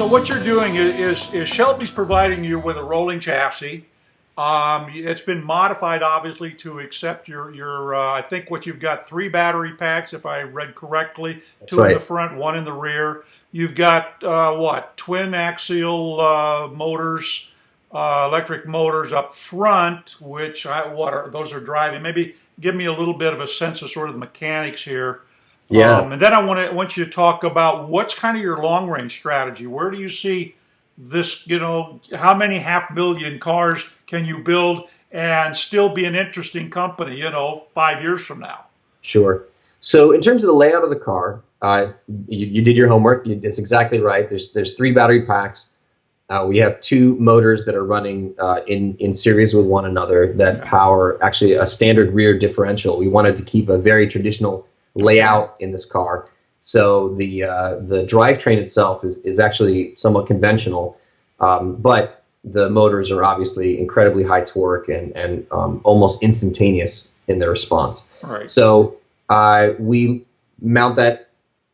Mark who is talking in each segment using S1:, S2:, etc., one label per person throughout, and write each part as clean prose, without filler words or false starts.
S1: So what you're doing is Shelby's providing you with a rolling chassis. It's been modified, obviously, to accept your I think what you've got, 3 battery packs, if I read correctly,
S2: That's
S1: 2 in the
S2: right.
S1: front, 1 in the rear. You've got what, twin axial motors, electric motors up front, which what are those are driving? Maybe give me a little bit of a sense of sort of the mechanics here.
S2: Yeah,
S1: And then I want you to talk about what's kind of your long range strategy. Where do you see this? How many 500,000 cars can you build and still be an interesting company? 5 years from now.
S2: sure. So in terms of the layout of the car, you did your homework. It's exactly right. There's 3 battery packs. We have 2 motors that are running in series with one another that
S1: Okay.
S2: power actually a standard rear differential. We wanted to keep a very traditional
S1: Okay.
S2: layout in this car. So the drivetrain itself is actually somewhat conventional, but the motors are obviously incredibly high torque and almost instantaneous in their response.
S1: All right.
S2: So we mount that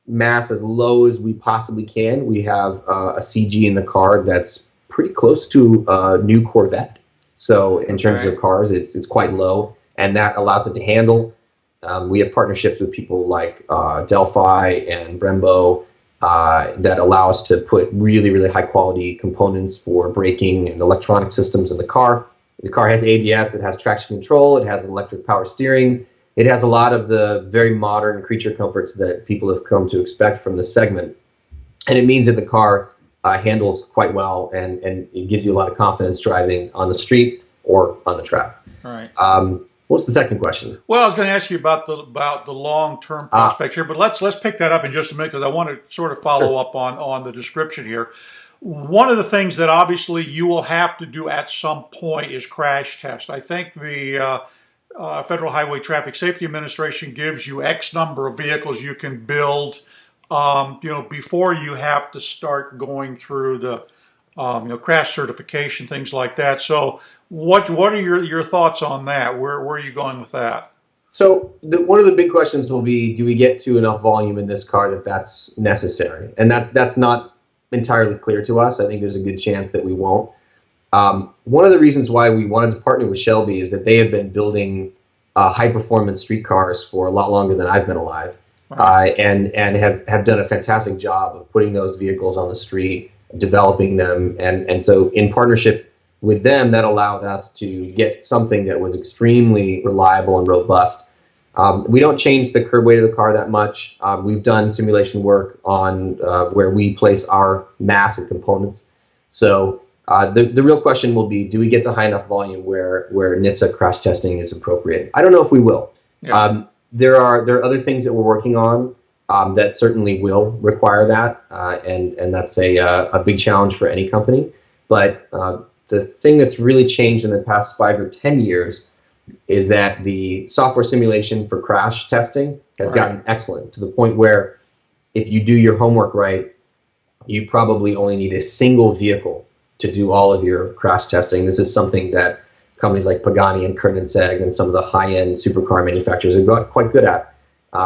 S2: mass as low as we possibly can. We have a CG in the car that's pretty close to a new Corvette. So in terms
S1: Okay.
S2: of cars, it's quite low, and that allows it to handle. We have partnerships with people like Delphi and Brembo that allow us to put really, really high quality components for braking and electronic systems in the car. The car has ABS, it has traction control, it has electric power steering. It has a lot of the very modern creature comforts that people have come to expect from this segment. And it means that the car handles quite well, and it gives you a lot of confidence driving on the street or on the track.
S1: All right.
S2: What was the second question?
S1: Well, I was going to ask you about the long term
S2: Ah,
S1: prospects here, but let's pick that up in just a minute because I want to sort of follow
S2: sure.
S1: up on the description here. One of the things that obviously you will have to do at some point is crash test. I think the Federal Highway Traffic Safety Administration gives you X number of vehicles you can build, before you have to start going through the, crash certification, things like that. So, what are your thoughts on that? Where are you going with that?
S2: So one of the big questions will be, do we get to enough volume in this car that's necessary? And that's not entirely clear to us. I think there's a good chance that we won't. One of the reasons why we wanted to partner with Shelby is that they have been building high-performance street cars for a lot longer than I've been alive,
S1: Right.
S2: and have done a fantastic job of putting those vehicles on the street, developing them, and so in partnership with them, that allowed us to get something that was extremely reliable and robust. We don't change the curb weight of the car that much. We've done simulation work on where we place our mass and components. So the real question will be, do we get to high enough volume where NHTSA crash testing is appropriate? I don't know if we will.
S1: Yeah.
S2: There are other things that we're working on that certainly will require that, and that's a big challenge for any company. But the thing that's really changed in the past 5 or 10 years is that the software simulation for crash testing has
S1: Right.
S2: gotten excellent to the point where if you do your homework right, you probably only need a single vehicle to do all of your crash testing. This is something that companies like Pagani and Koenigsegg and some of the high-end supercar manufacturers have got quite good at.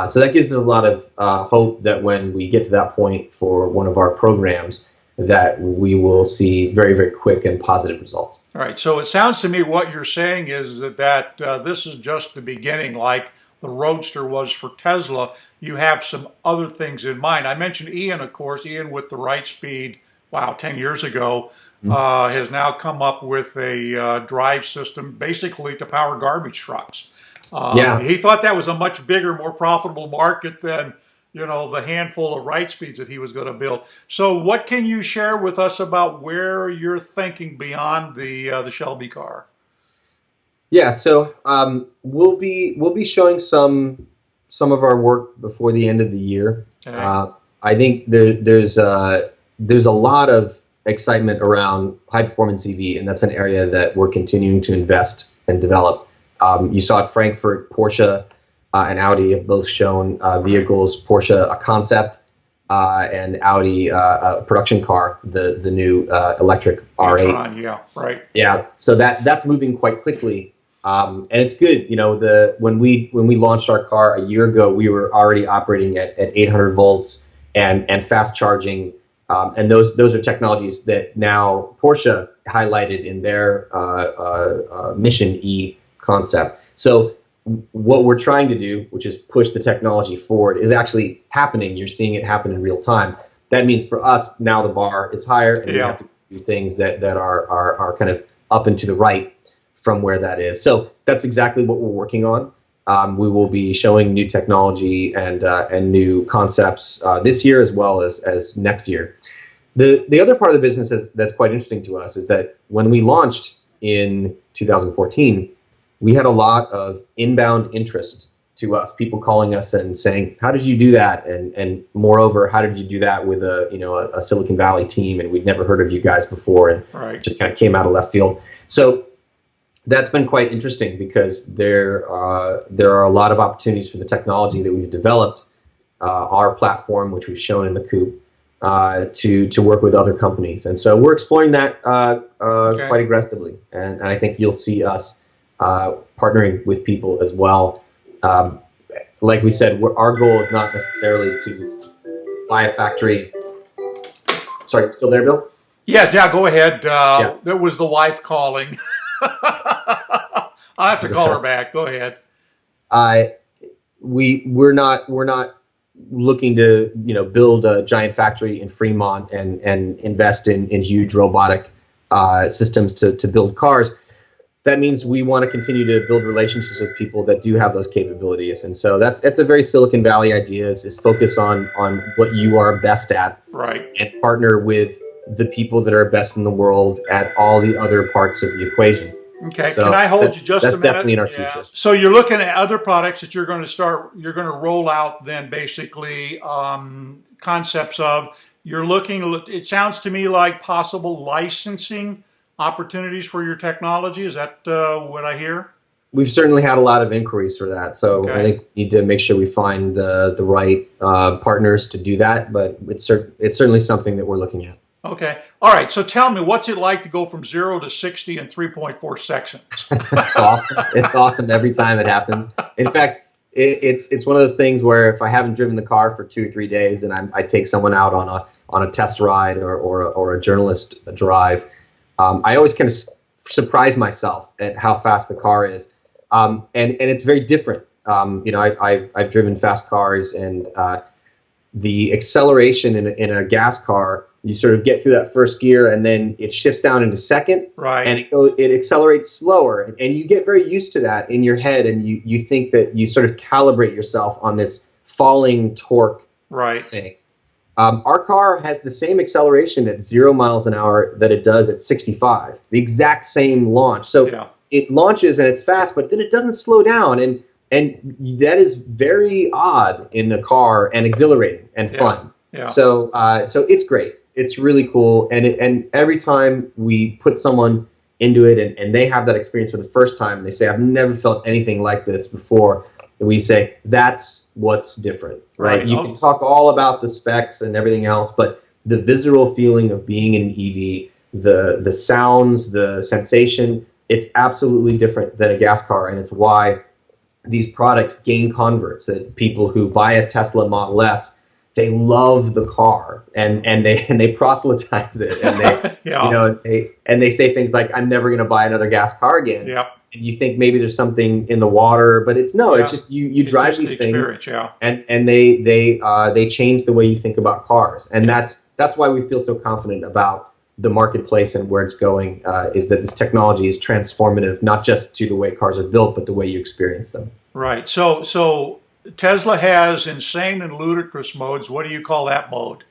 S2: So that gives us a lot of hope that when we get to that point for one of our programs, that we will see very, very quick and positive results.
S1: All right. So it sounds to me what you're saying is that this is just the beginning, like the Roadster was for Tesla. You have some other things in mind. I mentioned Ian, of course. Ian with the Right Speed, wow, 10 years ago, has now come up with a drive system basically to power garbage trucks.
S2: Yeah.
S1: He thought that was a much bigger, more profitable market than the handful of Right Speeds that he was going to build. So, what can you share with us about where you're thinking beyond the Shelby car?
S2: Yeah, so we'll be showing some of our work before the end of the year.
S1: Okay.
S2: I think there's a lot of excitement around high performance EV, and that's an area that we're continuing to invest and develop. You saw at Frankfurt, Porsche and Audi have both shown vehicles. Porsche a concept, and Audi a production car, the new electric R8.
S1: e-tron, yeah, right.
S2: Yeah, so that's moving quite quickly, and it's good. When we launched our car a year ago, we were already operating at 800 volts and fast charging And those are technologies that now Porsche highlighted in their Mission E concept. So what we're trying to do, which is push the technology forward, is actually happening. You're seeing it happen in real time. That means for us now the bar is higher, and we have to do things that are kind of up and to the right from where that is. So that's exactly what we're working on. We will be showing new technology and new concepts this year as well as next year. The other part of the business that's quite interesting to us is that when we launched in 2014, we had a lot of inbound interest to us, people calling us and saying, "How did you do that?" And moreover, "How did you do that with a Silicon Valley team? And we'd never heard of you guys before," and just kind of came out of left field. So that's been quite interesting because there are a lot of opportunities for the technology that we've developed, our platform, which we've shown in the Coupe, to work with other companies. And so we're exploring that quite aggressively. And I think you'll see us partnering with people as well. Like we said, our goal is not necessarily to buy a factory. Sorry, still there, Bill?
S1: Yeah, go ahead. That was the wife calling. I'll have to call her back. Go ahead.
S2: We're not looking to build a giant factory in Fremont and invest in huge robotic systems to build cars. That means we want to continue to build relationships with people that do have those capabilities, and so it's a very Silicon Valley idea. Is focus on what you are best at, and partner with the people that are best in the world at all the other parts of the equation.
S1: Okay, so can I hold you just a minute?
S2: That's definitely in our future.
S1: So you're looking at other products that you're going to roll out then basically concepts of, it sounds to me like possible licensing opportunities for your technology. Is that what I hear?
S2: We've certainly had a lot of inquiries for that. So I think we need to make sure we find the right partners to do that, but it's certainly something that we're looking at.
S1: Okay. All right. So tell me, what's it like to go from 0 to 60 in 3.4 seconds?
S2: It's awesome. It's awesome every time it happens. In fact, it's one of those things where if I haven't driven the car for 2 or 3 days and I take someone out on a test ride or a journalist drive, I always kind of surprise myself at how fast the car is. And it's very different. I've driven fast cars, and the acceleration in a gas car, you sort of get through that first gear and then it shifts down into second, and it accelerates slower, and you get very used to that in your head, and you think that you sort of calibrate yourself on this falling torque thing. Our car has the same acceleration at 0 miles an hour that it does at 65, the exact same launch. So it launches and it's fast, but then it doesn't slow down, and that is very odd in the car and exhilarating and fun. So it's great. It's really cool, and every time we put someone into it and they have that experience for the first time, they say, "I've never felt anything like this before." And we say, that's what's different, right? You can talk all about the specs and everything else, but the visceral feeling of being in an EV, the sounds, the sensation, it's absolutely different than a gas car, and it's why these products gain converts. That people who buy a Tesla Model S, they love the car and they proselytize it, and they say things like, "I'm never going to buy another gas car again." And you think maybe there's something in the water, but it's it's just you drive these things, and they change the way you think about cars, and that's why we feel so confident about the marketplace and where it's going. Is that this technology is transformative, not just to the way cars are built, but the way you experience them. Right.
S1: So Tesla has insane and ludicrous modes. What do you call that mode?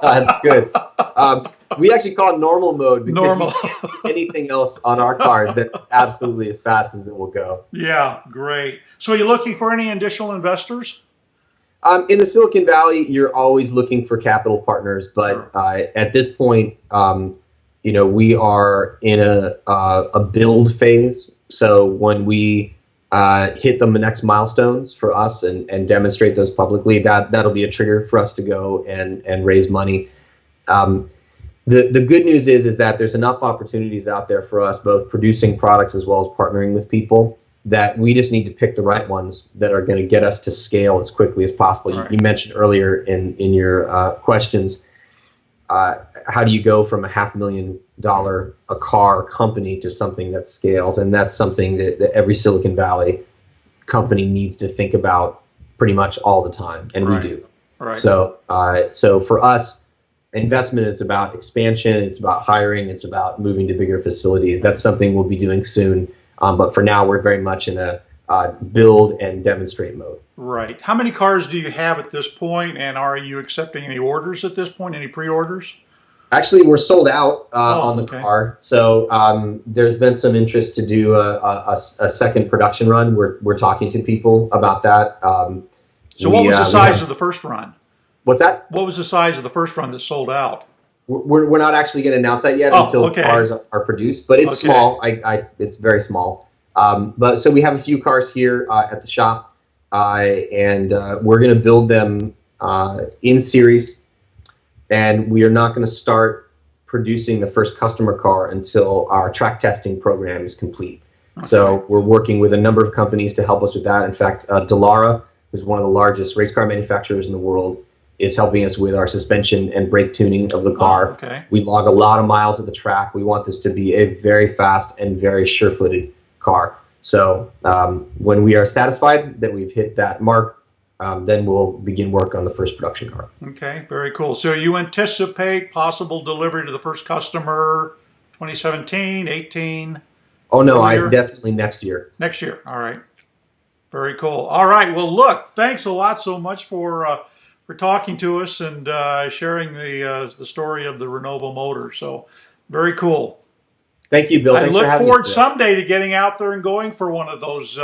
S2: That's good. We actually call it normal mode because we can't do anything else on our car that absolutely as fast as it will go.
S1: Yeah, great. So are you looking for any additional investors?
S2: In the Silicon Valley, you're always looking for capital partners, but at this point, we are in a build phase. So when we hit the next milestones for us and demonstrate those publicly, that'll be a trigger for us to go and raise money. The good news is that there's enough opportunities out there for us, both producing products as well as partnering with people, that we just need to pick the right ones that are going to get us to scale as quickly as possible.
S1: Right.
S2: You mentioned earlier in your questions, how do you go from a $500,000 a car company to something that scales? And that's something that every Silicon Valley company needs to think about pretty much all the time, and
S1: Right.
S2: we do.
S1: Right.
S2: So for us, investment is about expansion, it's about hiring, it's about moving to bigger facilities. That's something we'll be doing soon. But for now, we're very much in a build and demonstrate mode.
S1: Right. How many cars do you have at this point, and are you accepting any orders at this point, any pre-orders?
S2: Actually, we're sold out on the
S1: okay.
S2: car. So there's been some interest to do a second production run. We're talking to people about that.
S1: So what was the size of the first run?
S2: What's that?
S1: What was the size of the first run that sold out?
S2: We're not actually going to announce that yet until cars are produced, but it's small. It's very small. But so we have a few cars here at the shop, and we're going to build them in series, and we are not going to start producing the first customer car until our track testing program is complete. Okay. So we're working with a number of companies to help us with that. In fact, Dallara, who's one of the largest race car manufacturers in the world, is helping us with our suspension and brake tuning of the car.
S1: Okay.
S2: We log a lot of miles at the track. We want this to be a very fast and very sure-footed car. So when we are satisfied that we've hit that mark, then we'll begin work on the first production car.
S1: Okay, very cool. So you anticipate possible delivery to the first customer 2017, 18?
S2: Oh, no, definitely next year.
S1: Next year, all right. Very cool. All right, well, look, thanks a lot so much for talking to us and sharing the story of the Renovo Motors. So very cool.
S2: Thank you, Bill. Thanks
S1: I
S2: for
S1: look
S2: having
S1: forward
S2: us
S1: someday to getting out there and going for one of those.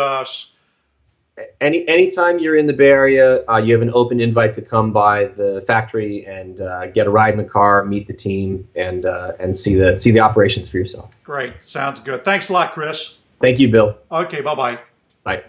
S2: Anytime you're in the Bay Area, you have an open invite to come by the factory and get a ride in the car, meet the team, and see the operations for yourself.
S1: Great. Sounds good. Thanks a lot, Chris.
S2: Thank you, Bill.
S1: Okay, bye-bye.
S2: Bye.